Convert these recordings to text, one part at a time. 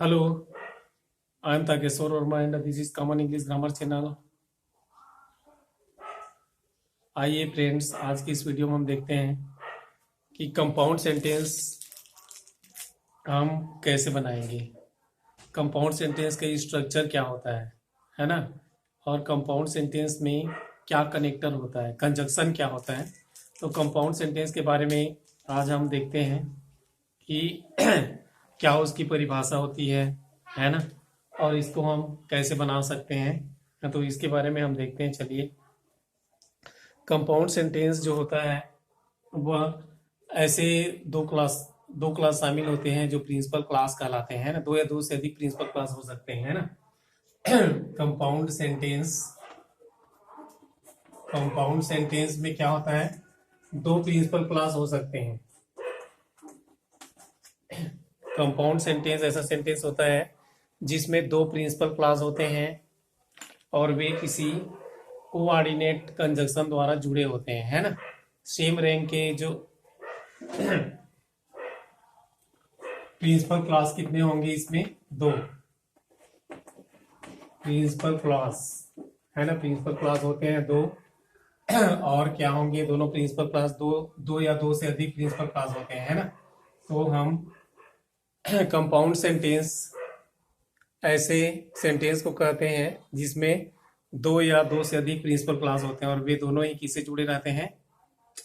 Hello, I am Takeshwar Verma and this is Common English Grammar Channel। आइए friends, आज की इस video में हम देखते हैं कि कंपाउंड सेंटेंस हम कैसे बनाएंगे। कंपाउंड सेंटेंस का स्ट्रक्चर क्या होता है ना। और कंपाउंड सेंटेंस में क्या कनेक्टर होता है, कंजक्शन क्या होता है। तो कंपाउंड सेंटेंस के बारे में आज हम देखते हैं कि क्या उसकी परिभाषा होती है ना। और इसको हम कैसे बना सकते हैं, तो इसके बारे में हम देखते हैं। चलिए, कंपाउंड सेंटेंस जो होता है वह ऐसे दो क्लास शामिल होते हैं जो प्रिंसिपल क्लास कहलाते हैं ना। दो या दो से अधिक प्रिंसिपल क्लास हो सकते हैं ना। कंपाउंड सेंटेंस में क्या होता है, दो प्रिंसिपल क्लास हो सकते हैं। कंपाउंड सेंटेंस ऐसा सेंटेंस होता है जिसमें दो प्रिंसिपल क्लास होते हैं और वे किसी कोऑर्डिनेट कंजक्शन द्वारा जुड़े होते हैं, है ना। सेम रैंक के जो प्रिंसिपल क्लास कितने होंगे, इसमें दो प्रिंसिपल क्लास, है ना। प्रिंसिपल क्लास होते हैं दो। और क्या होंगे, दोनों प्रिंसिपल क्लास दो या दो से अधिक प्रिंसिपल क्लास होते हैं, है ना। तो हम कंपाउंड सेंटेंस ऐसे सेंटेंस को कहते हैं जिसमें दो या दो से अधिक प्रिंसिपल क्लास होते हैं और वे दोनों ही किससे जुड़े रहते हैं,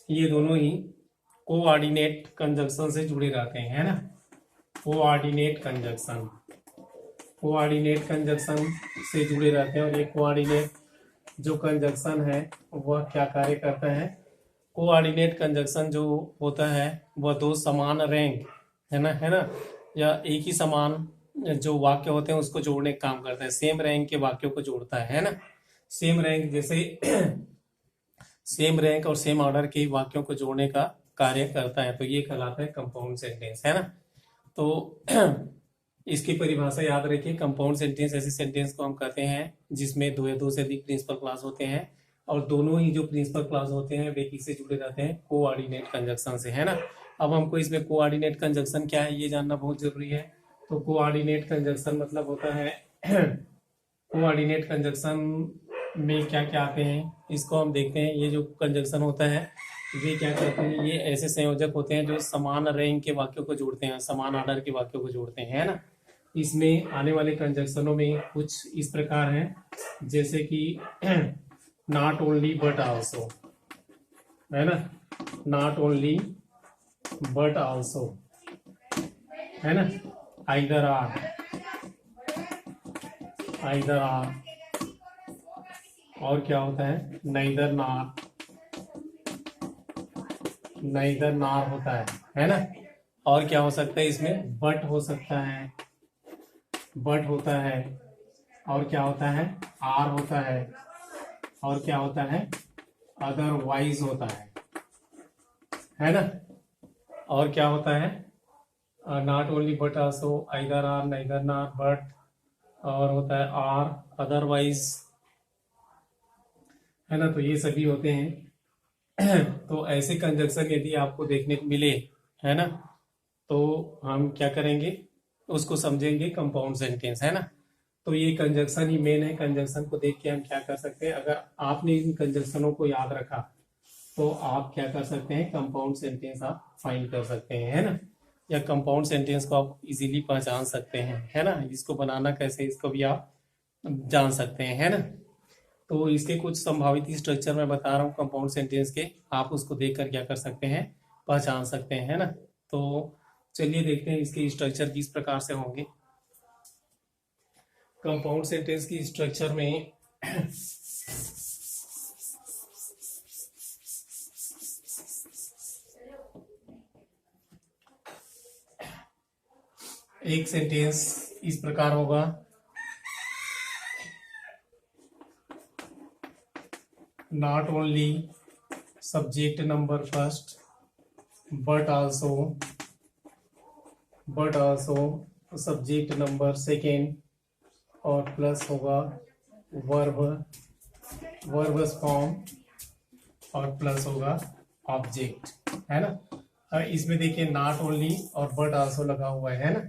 ये दोनों ही कोऑर्डिनेट कंजक्शन से जुड़े रहते हैं, है ना। कोऑर्डिनेट कंजक्शन से जुड़े रहते हैं। और ये कोऑर्डिनेट जो कंजक्शन है वह क्या कार्य करता है। कोऑर्डिनेट कंजक्शन जो होता है वह दो समान रैंक, है ना, या एक ही समान जो वाक्य होते हैं उसको जोड़ने का काम करता है। सेम रैंक के वाक्यों को जोड़ता है ना। सेम रैंक जैसे सेम रैंक और सेम ऑर्डर के वाक्यों को जोड़ने का कार्य करता है, तो ये कहलाता है कंपाउंड सेंटेंस, है ना। तो इसकी परिभाषा याद रखिए। कंपाउंड सेंटेंस ऐसे सेंटेंस को हम कहते हैं जिसमें दो या दो से अधिक प्रिंसिपल क्लास होते हैं और दोनों ही जो प्रिंसिपल क्लास होते हैं वे किससे जुड़े रहते हैं, कोऑर्डिनेट कंजक्शन से, है ना। अब हमको इसमें कोऑर्डिनेट कंजक्शन क्या है ये जानना बहुत जरूरी है। तो कोऑर्डिनेट कंजक्शन मतलब होता है कोऑर्डिनेट कंजक्शन में क्या क्या आते हैं इसको हम देखते हैं। ये जो कंजक्शन होता है वे क्या करते हैं, ये ऐसे संयोजक होते हैं जो समान रैंक के वाक्यों को जोड़ते हैं, समान ऑर्डर के वाक्यों को जोड़ते हैं, है ना। इसमें आने वाले कंजक्शनों में कुछ इस प्रकार हैं, जैसे कि नॉट ओनली बट आल्सो, है ना। नॉट ओनली बट आल्सो, है ना। आइदर आर और क्या होता है, नाइदर नार होता है ना। और क्या हो सकता है, इसमें बट हो सकता है, बट होता है। और क्या होता है, आर होता है। और क्या होता है, अदरवाइज होता है ना। और क्या होता है, not only but also, either or, neither nor, but, और होता है आर, अदरवाइज, है ना। तो ये सभी होते हैं। तो ऐसे कंजक्शन यदि आपको देखने को मिले, है ना, तो हम क्या करेंगे, उसको समझेंगे कंपाउंड सेंटेंस, है ना। तो ये कंजक्शन ही मेन है। कंजक्शन को देख के हम क्या कर सकते हैं, अगर आपने इन कंजक्शनों को याद रखा तो आप क्या कर सकते हैं, कंपाउंड सेंटेंस आप फाइंड कर सकते हैं, है ना। या कंपाउंड सेंटेंस को आप इजीली पहचान सकते हैं, है ना। इसको बनाना कैसे, इसको भी आप जान सकते हैं, है ना। तो इसके कुछ संभावित स्ट्रक्चर मैं बता रहा हूँ कंपाउंड सेंटेंस के, आप उसको देखकर क्या कर सकते हैं, पहचान सकते हैं, है ना। तो चलिए देखते हैं इसके स्ट्रक्चर किस प्रकार से होंगे। कंपाउंड सेंटेंस की स्ट्रक्चर में एक सेंटेंस इस प्रकार होगा, not only subject number first but also subject number second, और प्लस होगा वर्बस फॉर्म, और प्लस होगा ऑब्जेक्ट, है ना। इसमें देखिए नॉट ओनली और बट आल्सो लगा हुआ है ना।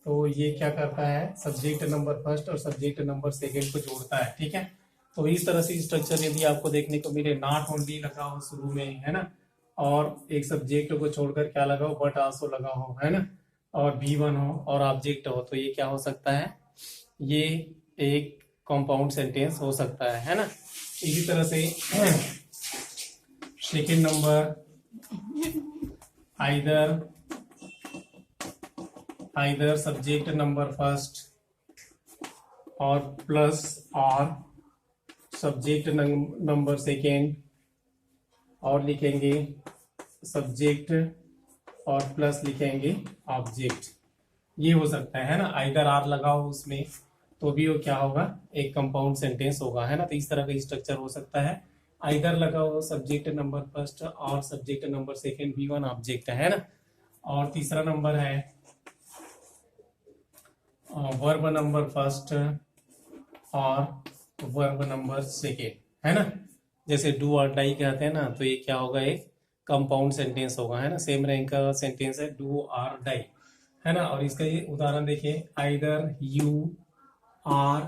तो ये क्या करता है, सब्जेक्ट नंबर फर्स्ट और सब्जेक्ट नंबर सेकेंड को जोड़ता है, ठीक है। तो इस तरह से स्ट्रक्चर यदि आपको देखने को मिले, नॉट ओनली लगा हो शुरू में, है ना, और एक सब्जेक्ट को छोड़कर क्या लगा हो, बट आल्सो लगा हो, है ना, और V1 हो और ऑब्जेक्ट हो, तो ये क्या हो सकता है, ये एक कंपाउंड सेंटेंस हो सकता है ना। इसी तरह से second number, either subject number first और प्लस और सब्जेक्ट नंबर सेकेंड, और लिखेंगे सब्जेक्ट और प्लस लिखेंगे ऑब्जेक्ट, ये हो सकता है ना। आइदर आर लगा हो उसमें तो भी वो क्या होगा, एक कंपाउंड सेंटेंस होगा, है ना। तो इस तरह का स्ट्रक्चर हो सकता है, आइदर लगा हो सब्जेक्ट नंबर फर्स्ट और subject number second, V1 object, है ना। और तीसरा नंबर है वर्ब नंबर फर्स्ट और वर्ब नंबर सेकेंड, है ना। जैसे डू और डाई कहते हैं ना, तो ये क्या होगा, एक कंपाउंड सेंटेंस होगा, है ना। सेम रैंक का सेंटेंस है डू और डाई, है ना। और इसका ये उदाहरण देखिए, either you are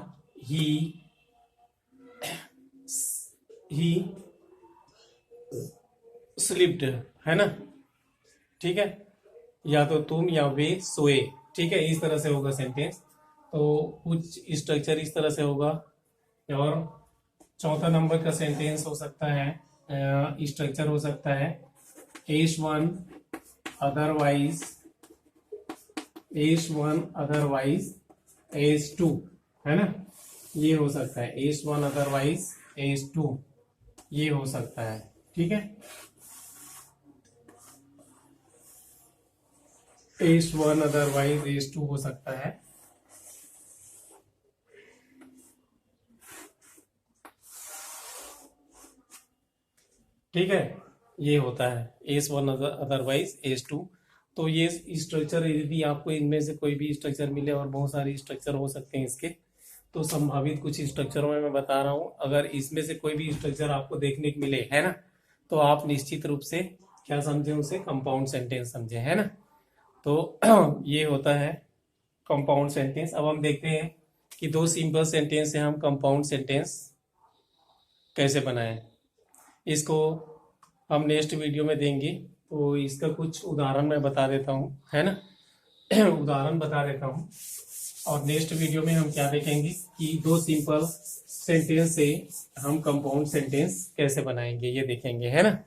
he slipped, है ना, ठीक है, या तो तुम या वे सोए, ठीक है। इस तरह से होगा सेंटेंस, तो कुछ स्ट्रक्चर इस तरह से होगा। और चौथा नंबर का सेंटेंस हो सकता है, स्ट्रक्चर हो सकता है H1 अदरवाइज H2, है ना। ये हो सकता है H1 अदरवाइज H2, ये हो सकता है, ठीक है। H1 अदरवाइज H2 हो सकता है। ठीक है, ये होता है H1 अदरवाइज H2। तो ये स्ट्रक्चर, यदि आपको इनमें से कोई भी स्ट्रक्चर मिले, और बहुत सारे स्ट्रक्चर हो सकते हैं इसके, तो संभावित कुछ स्ट्रक्चरों में मैं बता रहा हूं, अगर इसमें से कोई भी स्ट्रक्चर आपको देखने को मिले, है ना, तो आप निश्चित रूप से क्या समझे, उसे कंपाउंड सेंटेंस समझे, है ना। तो ये होता है कंपाउंड सेंटेंस। अब हम देखते हैं कि दो सिंपल सेंटेंस से हम कंपाउंड सेंटेंस कैसे बनाएं। इसको हम नेक्स्ट वीडियो में देंगे, तो इसका कुछ उदाहरण मैं बता देता हूँ, है ना। उदाहरण बता देता हूँ, और नेक्स्ट वीडियो में हम क्या देखेंगे कि दो सिंपल सेंटेंस से हम कंपाउंड सेंटेंस कैसे बनाएंगे, ये देखेंगे, है ना।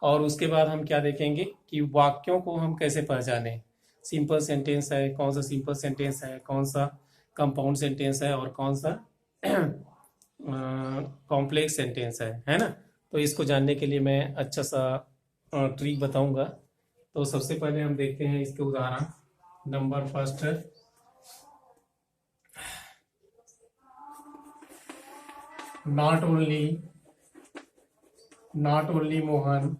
और उसके बाद हम क्या देखेंगे कि वाक्यों को हम कैसे पहचानें, सिंपल सेंटेंस है, कौन सा सिंपल सेंटेंस है, कौन सा कंपाउंड सेंटेंस है, और कौन सा कॉम्प्लेक्स सेंटेंस है ना। तो इसको जानने के लिए मैं अच्छा सा ट्रिक बताऊंगा। तो सबसे पहले हम देखते हैं इसके उदाहरण। Number first, not only Mohan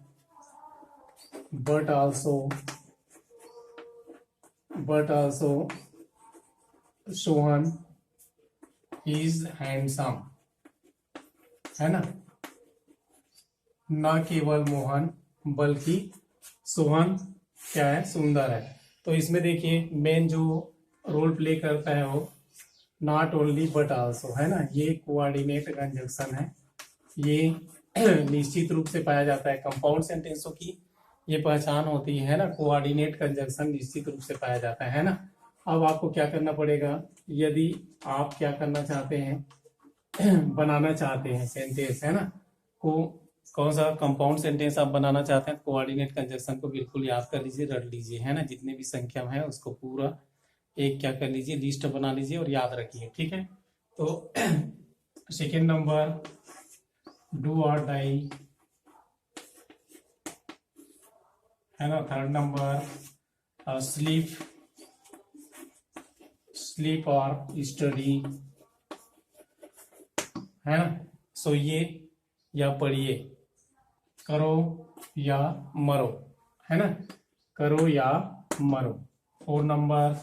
but also Sohan is handsome, है ना। न केवल मोहन बल्कि सोहन क्या है, सुंदर है। तो इसमें देखिए मेन जो रोल प्ले करता है वो नॉट ओनली बट आल्सो, है ना। ये कोऑर्डिनेट कंजंक्शन है, ये निश्चित रूप से पाया जाता है। कंपाउंड सेंटेंसों की ये पहचान होती है ना, कोऑर्डिनेट कंजंक्शन निश्चित रूप से पाया जाता है ना। अब आपको क्या करना पड़ेगा, यदि आप क्या करना चाहते हैं बनाना चाहते हैं सेंटेंस, है ना, को कौन सा कंपाउंड सेंटेंस आप बनाना चाहते हैं, कोऑर्डिनेट कंजंक्शन को बिल्कुल याद कर लीजिए, रट लीजिए, है ना। जितने भी संख्या है उसको पूरा एक क्या कर लीजिए, लिस्ट बना लीजिए और याद रखिए, ठीक है। तो second number do or die, है ना। थर्ड नंबर स्लीप और स्टडी, है ना। सोइए या पढ़िए, करो या मरो, है ना, करो या मरो। 4 number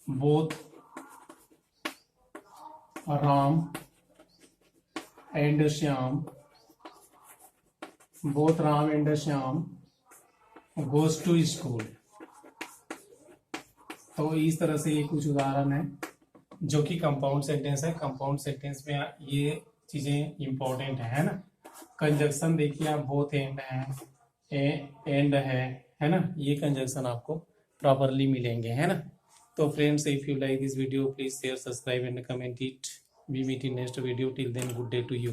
both Ram and Shyam both Ram and Shyam goes to school. तो इस तरह से ये कुछ उदाहरण है जो कि कंपाउंड सेंटेंस है। कंपाउंड सेंटेंस में ये चीजें इंपॉर्टेंट है ना। कंजक्शन देखिए आप, बोथ एंड है, एंड है ना, ये कंजक्शन आपको प्रॉपरली मिलेंगे, है ना। तो friends, if you like this video please share, subscribe and comment it. We meet in next video. Till then, good day to you.